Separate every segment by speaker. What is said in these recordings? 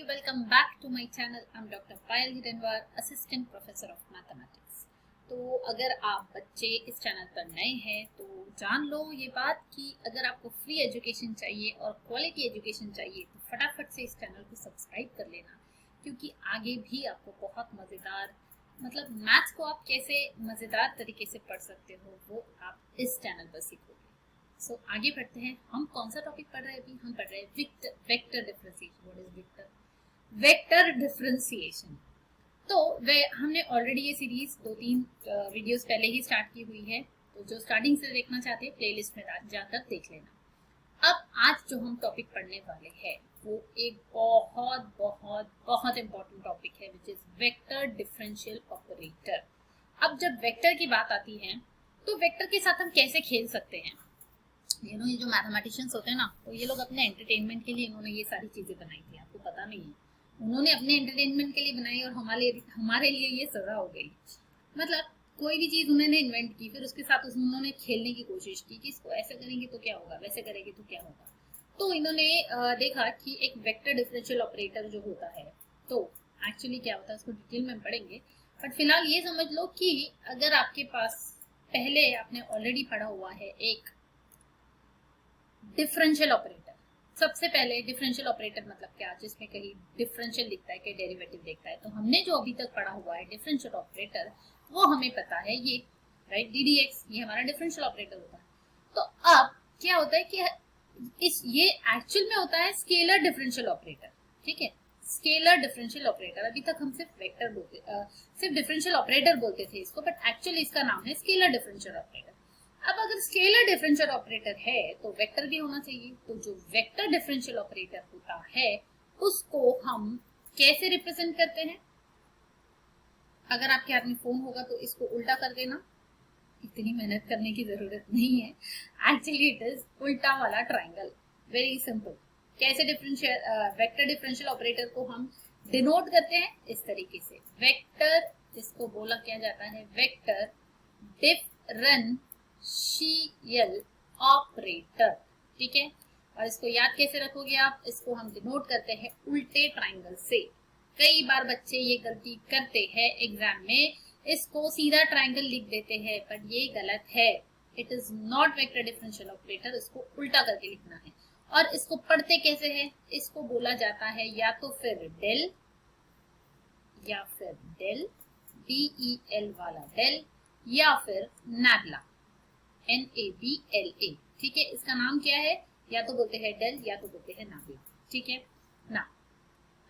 Speaker 1: welcome back to my channel. I'm Dr. Payal Hiranwar, Assistant Professor of Mathematics. तो अगर आप बच्चे इस चैनल पर नए हैं तो जान लो ये बात कि अगर आपको फ्री एजुकेशन चाहिए और क्वालिटी एजुकेशन चाहिए तो फटाफट से इस चैनल को सब्सक्राइब कर लेना, क्योंकि आगे भी आपको बहुत मज़ेदार मैथ्स को आप कैसे मज़ेदार तरीके से पढ़ सकते हो वो आप इस चैनल पर सीखोगे। आगे बढ़ते हैं। हम कौन सा टॉपिक पढ़ रहे हैं? अभी हम पढ़ रहे हैं vector differentiation. What is vector differentiation? तो हमने ऑलरेडी ये सीरीज 2-3 वीडियोस पहले ही स्टार्ट की हुई है, तो जो स्टार्टिंग से देखना चाहते हैं प्लेलिस्ट में जाकर देख लेना। अब आज जो हम टॉपिक पढ़ने वाले हैं वो एक बहुत बहुत बहुत इंपॉर्टेंट टॉपिक है, which is vector differential operator. अब जब वेक्टर की बात आती है तो वेक्टर के साथ हम कैसे खेल सकते हैं? ये जो मैथमेटिशियंस होते हैं ना, तो ये लोग अपने एंटरटेनमेंट के लिए इन्होंने ये सारी चीजें बनाई थी, आपको पता नहीं है। उन्होंने अपने एंटरटेनमेंट के लिए बनाई और हमारे लिए ये सजा हो गई। कोई भी चीज उन्होंने इन्वेंट की, फिर उसके साथ उन्होंने खेलने की कोशिश की कि इसको ऐसे करेंगे तो क्या होगा, वैसे करेंगे तो क्या होगा। तो इन्होंने देखा कि एक वेक्टर डिफरेंशियल ऑपरेटर जो होता है, तो एक्चुअली क्या होता है उसको डिटेल में पढ़ेंगे, बट फिलहाल ये समझ लो कि अगर आपके पास पहले आपने ऑलरेडी पढ़ा हुआ है एक डिफरेंशियल ऑपरेटर। सबसे पहले डिफरेंशियल ऑपरेटर मतलब क्या, जिसमें कहीं डिफरेंशियल लिखता है, कहीं डेरिवेटिव लिखता है। तो हमने जो अभी तक पढ़ा हुआ है डिफरेंशियल ऑपरेटर, वो हमें पता है ये, राइट, डी डी एक्स, ये हमारा डिफरेंशियल ऑपरेटर होता है। तो अब क्या होता है कि ये एक्चुअल में होता है स्केलर डिफरेंशियल ऑपरेटर। ठीक है, स्केलर डिफरेंशियल ऑपरेटर। अभी तक हम सिर्फ वेक्टर बोलते, सिर्फ डिफरेंशियल ऑपरेटर बोलते थे इसको, बट एक्चुअली इसका नाम है स्केलर डिफरेंशियल ऑपरेटर। अब अगर स्केलर डिफरेंशियल ऑपरेटर है तो वेक्टर भी होना चाहिए। तो जो वेक्टर डिफरेंशियल ऑपरेटर होता है उसको हम कैसे रिप्रेजेंट करते हैं? अगर आपके हाथ में फोन होगा तो इसको उल्टा कर देना, इतनी मेहनत करने की जरूरत नहीं है। एक्चुअली इट इज उल्टा वाला ट्राइंगल, वेरी सिंपल। कैसे वेक्टर डिफरेंशियल ऑपरेटर को हम डिनोट करते हैं? इस तरीके से, वेक्टर, इसको बोला क्या जाता है वेक्टर डिफरेंशियल ऑपरेटर। ठीक है, और इसको याद कैसे रखोगे आप? इसको हम डिनोट करते हैं उल्टे ट्राइंगल से। कई बार बच्चे ये गलती करते हैं एग्जाम में, इसको सीधा ट्राइंगल लिख देते हैं, पर ये गलत है। It is not vector differential operator, इसको उल्टा करके लिखना है। और इसको पढ़ते कैसे है? इसको बोला जाता है या तो फिर डेल, या फिर डेल, DEL वाला डेल, या फिर नैबला, NABLA। ठीक है, इसका नाम क्या है? या तो बोलते हैं डेल या तो बोलते हैं नैबला। ठीक है ना।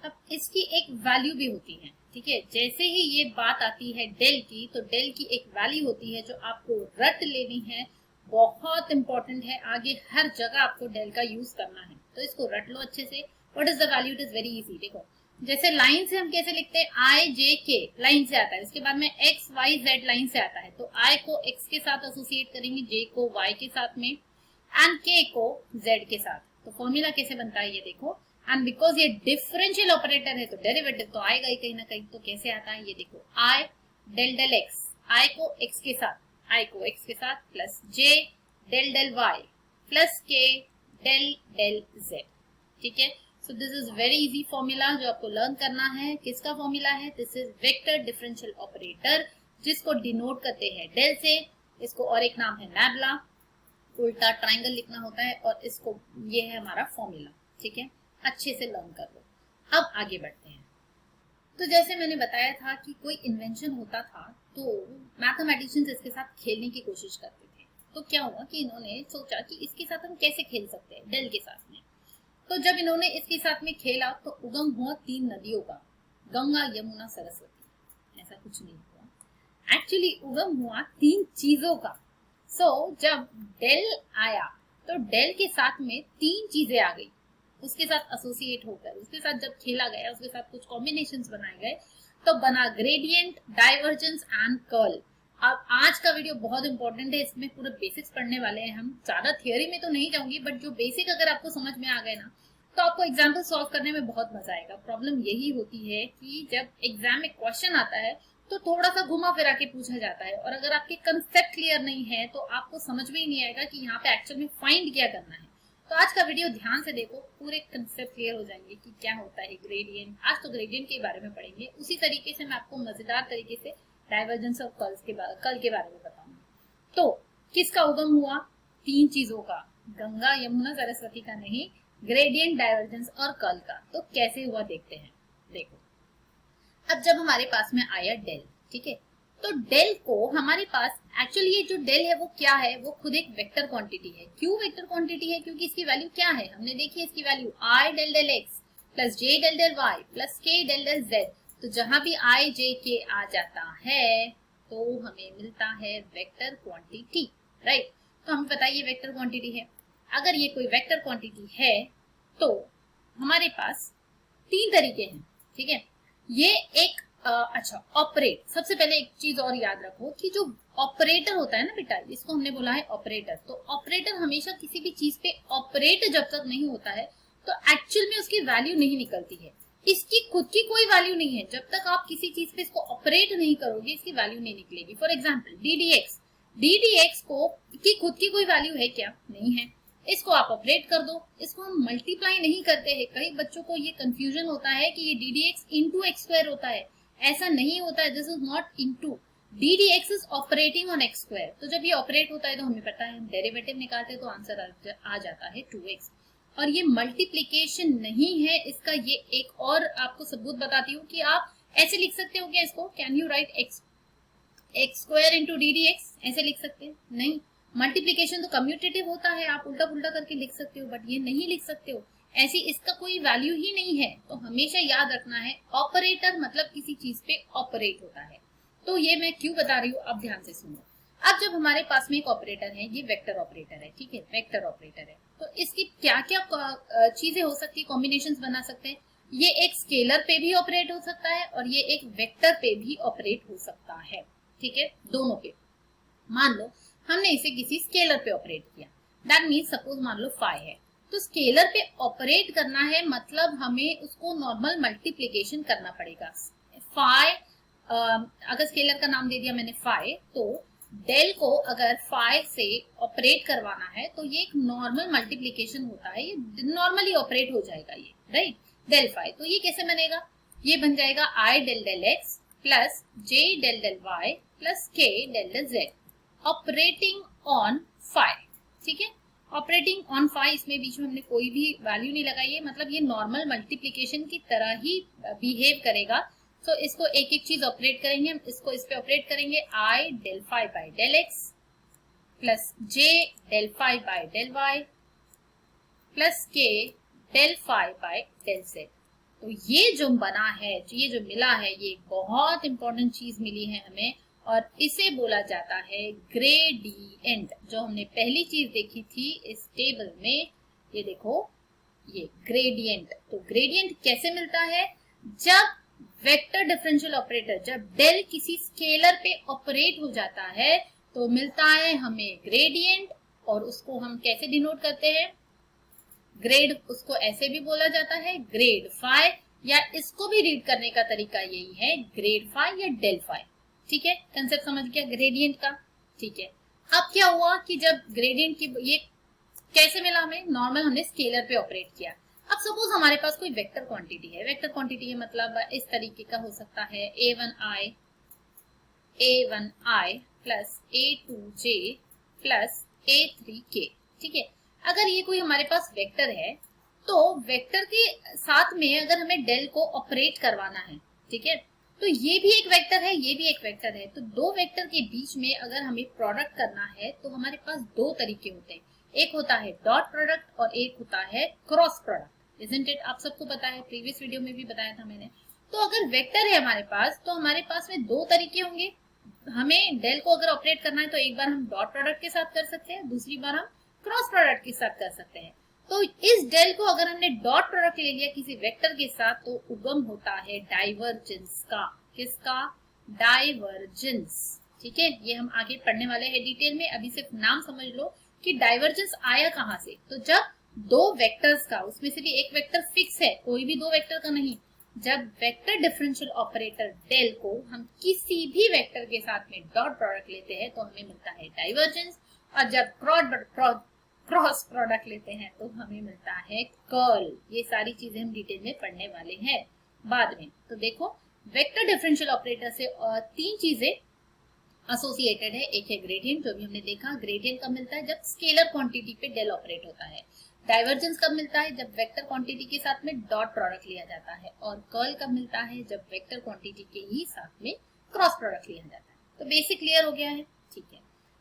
Speaker 1: अब इसकी एक वैल्यू भी होती है। ठीक है, जैसे ही ये बात आती है डेल की, तो डेल की एक वैल्यू होती है जो आपको रट लेनी है, बहुत इंपॉर्टेंट है। आगे हर जगह आपको डेल का यूज करना है, तो इसको रट लो अच्छे से। What is the value? It is very easy. देखो, जैसे लाइन से हम कैसे लिखते हैं, IJK लाइन से आता है, इसके बाद में XYZ लाइन से आता है। तो I को X के साथ एसोसिएट करेंगे, J को Y के साथ में, एंड K को Z के साथ। तो फॉर्मूला कैसे बनता है ये देखो। एंड बिकॉज ये डिफरेंशियल ऑपरेटर है तो डेरिवेटिव तो आएगा ही कहीं ना कहीं। तो कैसे आता है ये देखो, I del del X, I को X के साथ, I को X के साथ, plus J del del Y, plus K del del Z। ठीक है, so this is very easy formula जो आपको लर्न करना है। किसका फॉर्मूला है? This is vector differential operator, जिसको डिनोट करते हैं डेल से। इसको और एक नाम है नैबला, उल्टा ट्राइंगल लिखना होता है, और इसको, ये है हमारा फॉर्मूला। ठीक है, अच्छे से लर्न कर लो। अब आगे बढ़ते हैं। तो जैसे मैंने बताया था कि कोई इन्वेंशन होता था तो मैथमेटिशियंस इसके साथ खेलने की कोशिश करते थे। तो क्या हुआ कि इन्होंने सोचा कि इसके साथ हम कैसे खेल सकते हैं, डेल के साथ में। तो जब इन्होंने इसके साथ में खेला तो उगम हुआ 3 नदियों का, गंगा, यमुना, सरस्वती। ऐसा कुछ नहीं हुआ, एक्चुअली उगम हुआ 3 चीजों का। जब डेल आया तो डेल के साथ में 3 चीजें आ गई, उसके साथ एसोसिएट होकर, उसके साथ जब खेला गया, उसके साथ कुछ कॉम्बिनेशंस बनाए गए, तो बना ग्रेडियंट, डाइवर्जेंस एंड कर्ल। अब आज का वीडियो बहुत इंपॉर्टेंट है, इसमें पूरे बेसिक्स पढ़ने वाले हैं हम। ज्यादा थियोरी में तो नहीं जाऊंगी, बट जो बेसिक अगर आपको समझ में आ गए ना, तो आपको एग्जाम्पल सॉल्व करने में बहुत मजा आएगा। प्रॉब्लम यही होती है कि जब एग्जाम में क्वेश्चन आता है तो थोड़ा सा घुमा फिरा के पूछा जाता है, और अगर आपके कंसेप्ट क्लियर नहीं है तो आपको समझ में ही नहीं आएगा कि यहाँ पे एक्चुअल में फाइंड क्या करना है। तो आज का वीडियो ध्यान से देखो, पूरे कंसेप्ट क्लियर हो जाएंगे कि क्या होता है ग्रेडियंट। आज तो ग्रेडियंट के बारे में पढ़ेंगे, उसी तरीके से मैं आपको मजेदार तरीके से डाइवर्जेंस और कल के बारे में बताऊंगी। तो किसका उगम हुआ? 3 चीजों का, गंगा यमुना सरस्वती का नहीं, ग्रेडियंट, डाइवर्जेंस और कर्ल का। तो कैसे हुआ देखते हैं। देखो, अब जब हमारे पास में आया डेल, ठीक है, तो डेल को हमारे पास एक्चुअली ये जो डेल है वो क्या है? वो खुद एक वेक्टर क्वांटिटी है। क्यों वेक्टर क्वांटिटी है? क्योंकि इसकी वैल्यू क्या है? हमने देखी है इसकी वैल्यू आई डेल डेल एक्स प्लस जे डेल डेल वाई प्लस के डेल डेल जेड। तो जहां भी आई जे के आ जाता है तो हमें मिलता है वेक्टर क्वांटिटी, राइट। तो हमें पता है ये वेक्टर क्वांटिटी है। अगर ये कोई वेक्टर क्वांटिटी है तो हमारे पास 3 तरीके हैं, ठीक है। ये एक अच्छा, ऑपरेट, सबसे पहले एक चीज और याद रखो कि जो ऑपरेटर होता है ना बेटा, इसको हमने बोला है ऑपरेटर। तो ऑपरेटर हमेशा किसी भी चीज पे ऑपरेट जब तक नहीं होता है तो एक्चुअल में उसकी वैल्यू नहीं निकलती है। इसकी खुद की कोई वैल्यू नहीं है। जब तक आप किसी चीज पे इसको ऑपरेट नहीं करोगे इसकी वैल्यू नहीं निकलेगी। फॉर एग्जाम्पल ddx को की खुद की कोई वैल्यू है क्या? नहीं है। इसको आप ऑपरेट कर दो, इसको हम मल्टीप्लाई नहीं करते हैं। कई बच्चों को ये कंफ्यूजन होता है कि ये ddx इंटू एक्स स्क्वायर होता है। ऐसा नहीं होता है, this is not into, ddx is operating on x square. तो जब ये ऑपरेट होता है तो हमें पता है, हम डेरिवेटिव निकालते हैं तो आंसर आ जाता है 2x। और ये मल्टीप्लीकेशन नहीं है, इसका ये एक और आपको सबूत बताती हूँ कि आप ऐसे लिख सकते हो क्या इसको? Can you right x square into ddx? ऐसे लिख सकते हैं? नहीं। मल्टीप्लीकेशन तो कम्यूटेटिव होता है, आप उल्टा पुल्टा करके लिख सकते हो, बट ये नहीं लिख सकते हो ऐसी, इसका कोई वैल्यू ही नहीं है। तो हमेशा याद रखना है ऑपरेटर मतलब किसी चीज पे ऑपरेट होता है। तो ये मैं क्यों बता रही हूँ, अब ध्यान से सुनो। अब जब हमारे पास में एक ऑपरेटर है, ये वेक्टर ऑपरेटर है, ठीक है, वेक्टर ऑपरेटर है, तो इसकी क्या क्या चीजें हो सकती है, कॉम्बिनेशन बना सकते हैं। ये एक स्केलर पे भी ऑपरेट हो सकता है और ये एक वेक्टर पे भी ऑपरेट हो सकता है, ठीक है, दोनों पे। मान लो हमने इसे किसी स्केलर पे ऑपरेट किया, दैट मीन्स सपोज मान लो फाई है, तो स्केलर पे ऑपरेट करना है मतलब हमें उसको नॉर्मल मल्टीप्लिकेशन करना पड़ेगा। फाई, अगर स्केलर का नाम दे दिया मैंने फाई, तो डेल को अगर फाई से ऑपरेट करवाना है तो ये एक नॉर्मल मल्टीप्लिकेशन होता है, ये नॉर्मली ऑपरेट हो जाएगा ये, राइट, डेल फाई। तो ये कैसे बनेगा? ये बन जाएगा I del del x plus J del del Y plus के del del Z operating on phi, ठीक है। ऑपरेटिंग ऑन फाई, इसमें बीच में हमने कोई भी वैल्यू नहीं लगाई है, मतलब ये नॉर्मल मल्टीप्लिकेशन की तरह ही बिहेव करेगा। तो इसको एक एक चीज ऑपरेट करेंगे हम, इसको इस पे ऑपरेट करेंगे, i del phi by del x plus J del phi by del Y plus के del phi by del z. तो ये जो बना है, ये जो मिला है, ये बहुत इंपॉर्टेंट चीज मिली है हमें और इसे बोला जाता है ग्रेडियंट। जो हमने पहली चीज देखी थी इस टेबल में, ये देखो, ये ग्रेडियंट। तो ग्रेडियंट कैसे मिलता है? जब वेक्टर डिफरेंशियल ऑपरेटर, जब डेल किसी स्केलर पे ऑपरेट हो जाता है तो मिलता है हमें ग्रेडियंट। और उसको हम कैसे डिनोट करते हैं? ग्रेड, उसको ऐसे भी बोला जाता है ग्रेड फाई, या इसको भी रीड करने का तरीका यही है, ग्रेड फाई या डेल फाई, ठीक है। कंसेप्ट समझ गया ग्रेडियंट का, ठीक है। अब क्या हुआ कि जब ग्रेडियंट की ये कैसे मिला हमें? नॉर्मल हमने स्केलर पे ऑपरेट किया। अब सपोज हमारे पास कोई वेक्टर क्वांटिटी है, वेक्टर क्वांटिटी है मतलब इस तरीके का हो सकता है a1i plus a2j plus a3k, ठीक है। अगर ये कोई हमारे पास वेक्टर है तो वेक्टर के साथ में अगर हमें डेल को ऑपरेट करवाना है, ठीक है, तो ये भी एक वेक्टर है, ये भी एक वेक्टर है। तो दो वेक्टर के बीच में अगर हमें प्रोडक्ट करना है तो हमारे पास 2 तरीके होते हैं, एक होता है डॉट प्रोडक्ट और एक होता है क्रॉस प्रोडक्ट, इजंट इट? आप सबको पता है, प्रीवियस वीडियो में भी बताया था मैंने। तो अगर वेक्टर है हमारे पास तो हमारे पास में 2 तरीके होंगे। हमें डेल को अगर ऑपरेट करना है तो एक बार हम डॉट प्रोडक्ट के साथ कर सकते हैं, दूसरी बार हम क्रॉस प्रोडक्ट के साथ कर सकते हैं। तो इस डेल को अगर हमने डॉट प्रोडक्ट ले लिया किसी वेक्टर के साथ तो उगम होता है डाइवर्जेंस का। किसका? डाइवर्जेंस, ठीक है। ये हम आगे पढ़ने वाले हैं डिटेल में, अभी सिर्फ नाम समझ लो कि डाइवर्जेंस आया कहां से। तो जब 2 वेक्टर्स का, उसमें से भी एक वेक्टर फिक्स है, कोई भी 2 वेक्टर का नहीं, जब वेक्टर डिफरेंशियल ऑपरेटर डेल को हम किसी भी वेक्टर के साथ में डॉट प्रोडक्ट लेते हैं तो हमें मिलता है डाइवर्जेंस। और जब क्रॉस प्रोडक्ट लेते हैं तो हमें मिलता है कर्ल। ये सारी चीजें हम डिटेल में पढ़ने वाले हैं बाद में। तो देखो वेक्टर डिफरेंशियल ऑपरेटर से तीन चीजें एसोसिएटेड है। एक है ग्रेडियंट, जो भी हमने देखा, ग्रेडियंट कब मिलता है जब स्केलर क्वांटिटी पे डेल ऑपरेट होता है। डाइवर्जेंस कब मिलता है जब वेक्टर क्वांटिटी के साथ में डॉट प्रोडक्ट लिया जाता है। और कर्ल कब मिलता है जब वेक्टर क्वांटिटी के ही साथ में क्रॉस प्रोडक्ट लिया जाता है। तो बेसिक क्लियर हो गया है, ठीक है।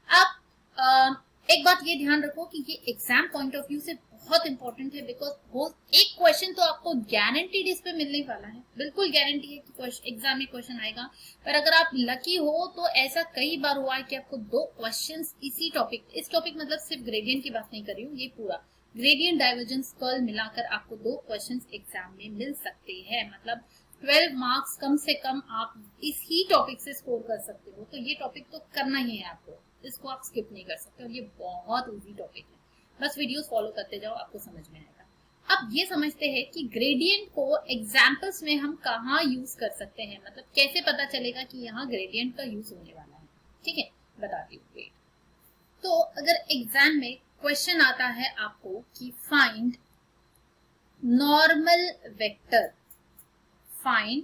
Speaker 1: अब एक बात ये ध्यान रखो कि ये एग्जाम पॉइंट ऑफ व्यू से बहुत इंपॉर्टेंट है, बिकॉज वो एक क्वेश्चन तो आपको गारंटीड इस पे मिलने वाला है, बिल्कुल गारंटी है कि एग्जाम में क्वेश्चन आएगा। पर अगर आप लकी हो तो ऐसा कई बार हुआ है कि आपको 2 क्वेश्चंस इसी टॉपिक, इस टॉपिक मतलब सिर्फ ग्रेडियंट की बात नहीं कर रही हूँ, ये पूरा ग्रेडियंट डाइवर्जेंस कर्ल मिलाकर आपको 2 क्वेश्चंस एग्जाम में मिल सकते हैं। मतलब 12 मार्क्स कम से कम आप इस ही टॉपिक से स्कोर कर सकते हो। तो ये टॉपिक तो करना ही है आपको, इसको आप स्किप नहीं कर सकते। और ये बहुत इजी टॉपिक है, बस वीडियोस फॉलो करते जाओ, आपको समझ में आएगा। अब ये समझते हैं कि ग्रेडियंट को एग्जाम्पल्स में हम कहाँ यूज कर सकते हैं, मतलब कैसे पता चलेगा कि यहाँ ग्रेडियंट का यूज होने वाला है। ठीक है, बताती हूँ, वेट। तो अगर एग्जाम में क्वेश्चन आता है आपको कि find normal vector, find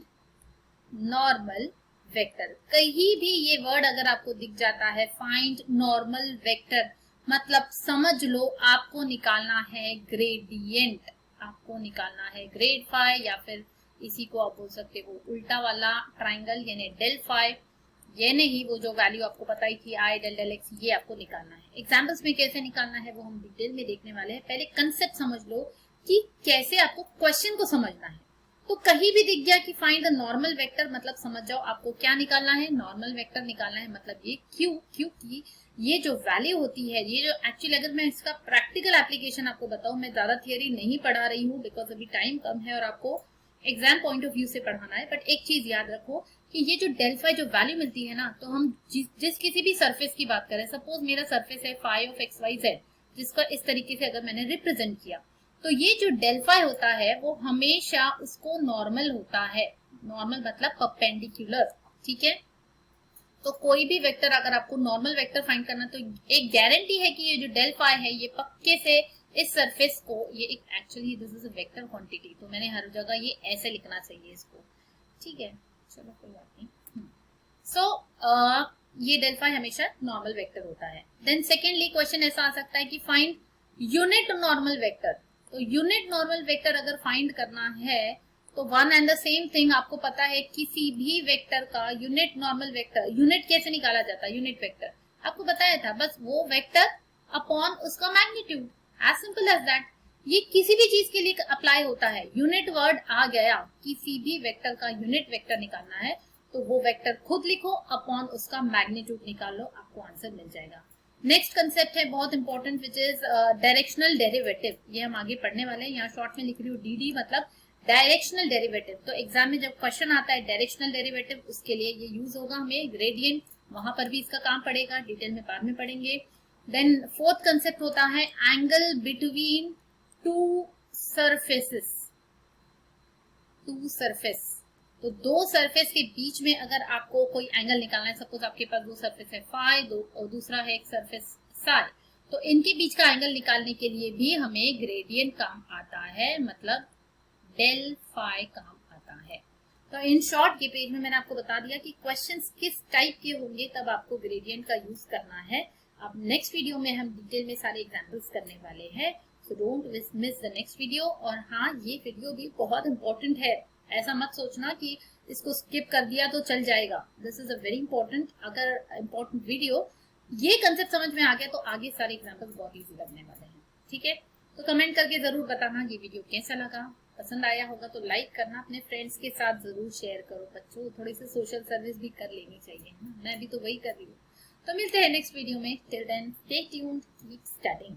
Speaker 1: normal vector, कहीं भी ये वर्ड अगर आपको दिख जाता है फाइंड नॉर्मल वेक्टर, मतलब समझ लो आपको निकालना है ग्रेडियंट, आपको निकालना है ग्रेड फाई, या फिर इसी को आप बोल सकते हो उल्टा वाला ट्राइंगल यानी डेल फाई। ये नहीं, वो जो वैल्यू आपको पता ही थी आई डेल डेल एक्स, ये आपको निकालना है। एग्जाम्पल्स में कैसे निकालना है वो हम डिटेल में देखने वाले हैं। पहले कंसेप्ट समझ लो कि कैसे आपको क्वेश्चन को समझना है। तो कहीं भी दिख गया कि फाइंड द नॉर्मल वेक्टर, मतलब समझ जाओ आपको क्या निकालना है, नॉर्मल वेक्टर निकालना है। मतलब ये क्यों, क्योंकि ये जो वैल्यू होती है, ये जो एक्चुअली अगर मैं इसका प्रैक्टिकल एप्लीकेशन आपको बताऊं, मैं ज्यादा थियरी नहीं पढ़ा रही हूँ बिकॉज अभी टाइम कम है और आपको एग्जाम पॉइंट ऑफ व्यू से पढ़ाना है। बट एक चीज याद रखो कि ये जो डेल फाई जो वैल्यू मिलती है ना, तो हम जिस किसी भी सरफेस की बात करें, सपोज मेरा सरफेस है phi of X Y Z, जिसका इस तरीके से अगर मैंने रिप्रेजेंट किया, तो ये जो डेल फाई होता है वो हमेशा उसको नॉर्मल होता है। नॉर्मल मतलब परपेंडिकुलर, ठीक है। तो कोई भी वेक्टर अगर आपको नॉर्मल वेक्टर फाइंड करना, तो एक गारंटी है कि ये जो डेल फाई है ये पक्के से इस सरफेस को, ये एक actually this is a vector quantity, तो मैंने हर जगह ये ऐसे लिखना चाहिए इसको, ठीक है। चलो कोई बात नहीं। सो ये डेल फाई हमेशा नॉर्मल वेक्टर होता है। देन सेकेंडली क्वेश्चन ऐसा आ सकता है कि फाइंड यूनिट नॉर्मल वेक्टर। तो यूनिट नॉर्मल वेक्टर अगर फाइंड करना है तो one and the same thing, आपको पता है किसी भी वेक्टर का यूनिट नॉर्मल वेक्टर, यूनिट कैसे निकाला जाता है, यूनिट वेक्टर आपको बताया था, बस वो वेक्टर अपॉन उसका magnitude, as simple as that. ये किसी भी चीज के लिए अप्लाई होता है। यूनिट वर्ड आ गया, किसी भी वेक्टर का यूनिट वेक्टर निकालना है तो वो वेक्टर खुद लिखो अपॉन उसका मैग्नीट्यूड निकाल लो, आपको आंसर मिल जाएगा। नेक्स्ट कंसेप्ट है बहुत important, which is directional derivative. ये हम आगे पढ़ने वाले हैं, यहाँ शॉर्ट में लिख रही हूँ डीडी, मतलब डायरेक्शनल डेरिवेटिव। तो एग्जाम में जब क्वेश्चन आता है डायरेक्शनल डेरिवेटिव, उसके लिए ये यूज होगा हमें ग्रेडियंट, वहां पर भी इसका काम पड़ेगा, डिटेल में बाद में पढ़ेंगे। देन फोर्थ कंसेप्ट होता है angle between two surfaces, two surface. तो 2 सरफेस के बीच में अगर आपको कोई एंगल निकालना है, सपोज आपके पास 2 सरफेस है फाई, और दूसरा है एक सरफेस साई, तो इनके बीच का एंगल निकालने के लिए भी हमें ग्रेडियंट काम आता है, मतलब डेल फाई काम आता है। तो इन शॉर्ट ये पेज में मैंने आपको बता दिया कि क्वेश्चंस किस टाइप के होंगे, तब आपको ग्रेडियंट का यूज करना है। अब नेक्स्ट वीडियो में हम डिटेल में सारे एग्जांपल्स करने वाले हैं, so don't miss the next video. और हाँ, ये वीडियो भी बहुत इंपॉर्टेंट है, ऐसा मत सोचना कि इसको स्किप कर दिया तो चल जाएगा। This is a very important, अगर इंपॉर्टेंट वीडियो, ये कंसेप्ट समझ में आ गया तो आगे सारे एग्जांपल्स बहुत इजी लगने वाले हैं, ठीक है। तो कमेंट करके जरूर बताना ये वीडियो कैसा लगा, पसंद आया होगा तो लाइक करना, अपने फ्रेंड्स के साथ जरूर शेयर करो। बच्चों थोड़ी सी सोशल सर्विस भी कर लेनी चाहिए, मैं भी तो वही कर रही हूँ। तो मिलते हैं नेक्स्ट वीडियो में, till then stay tuned, keep studying.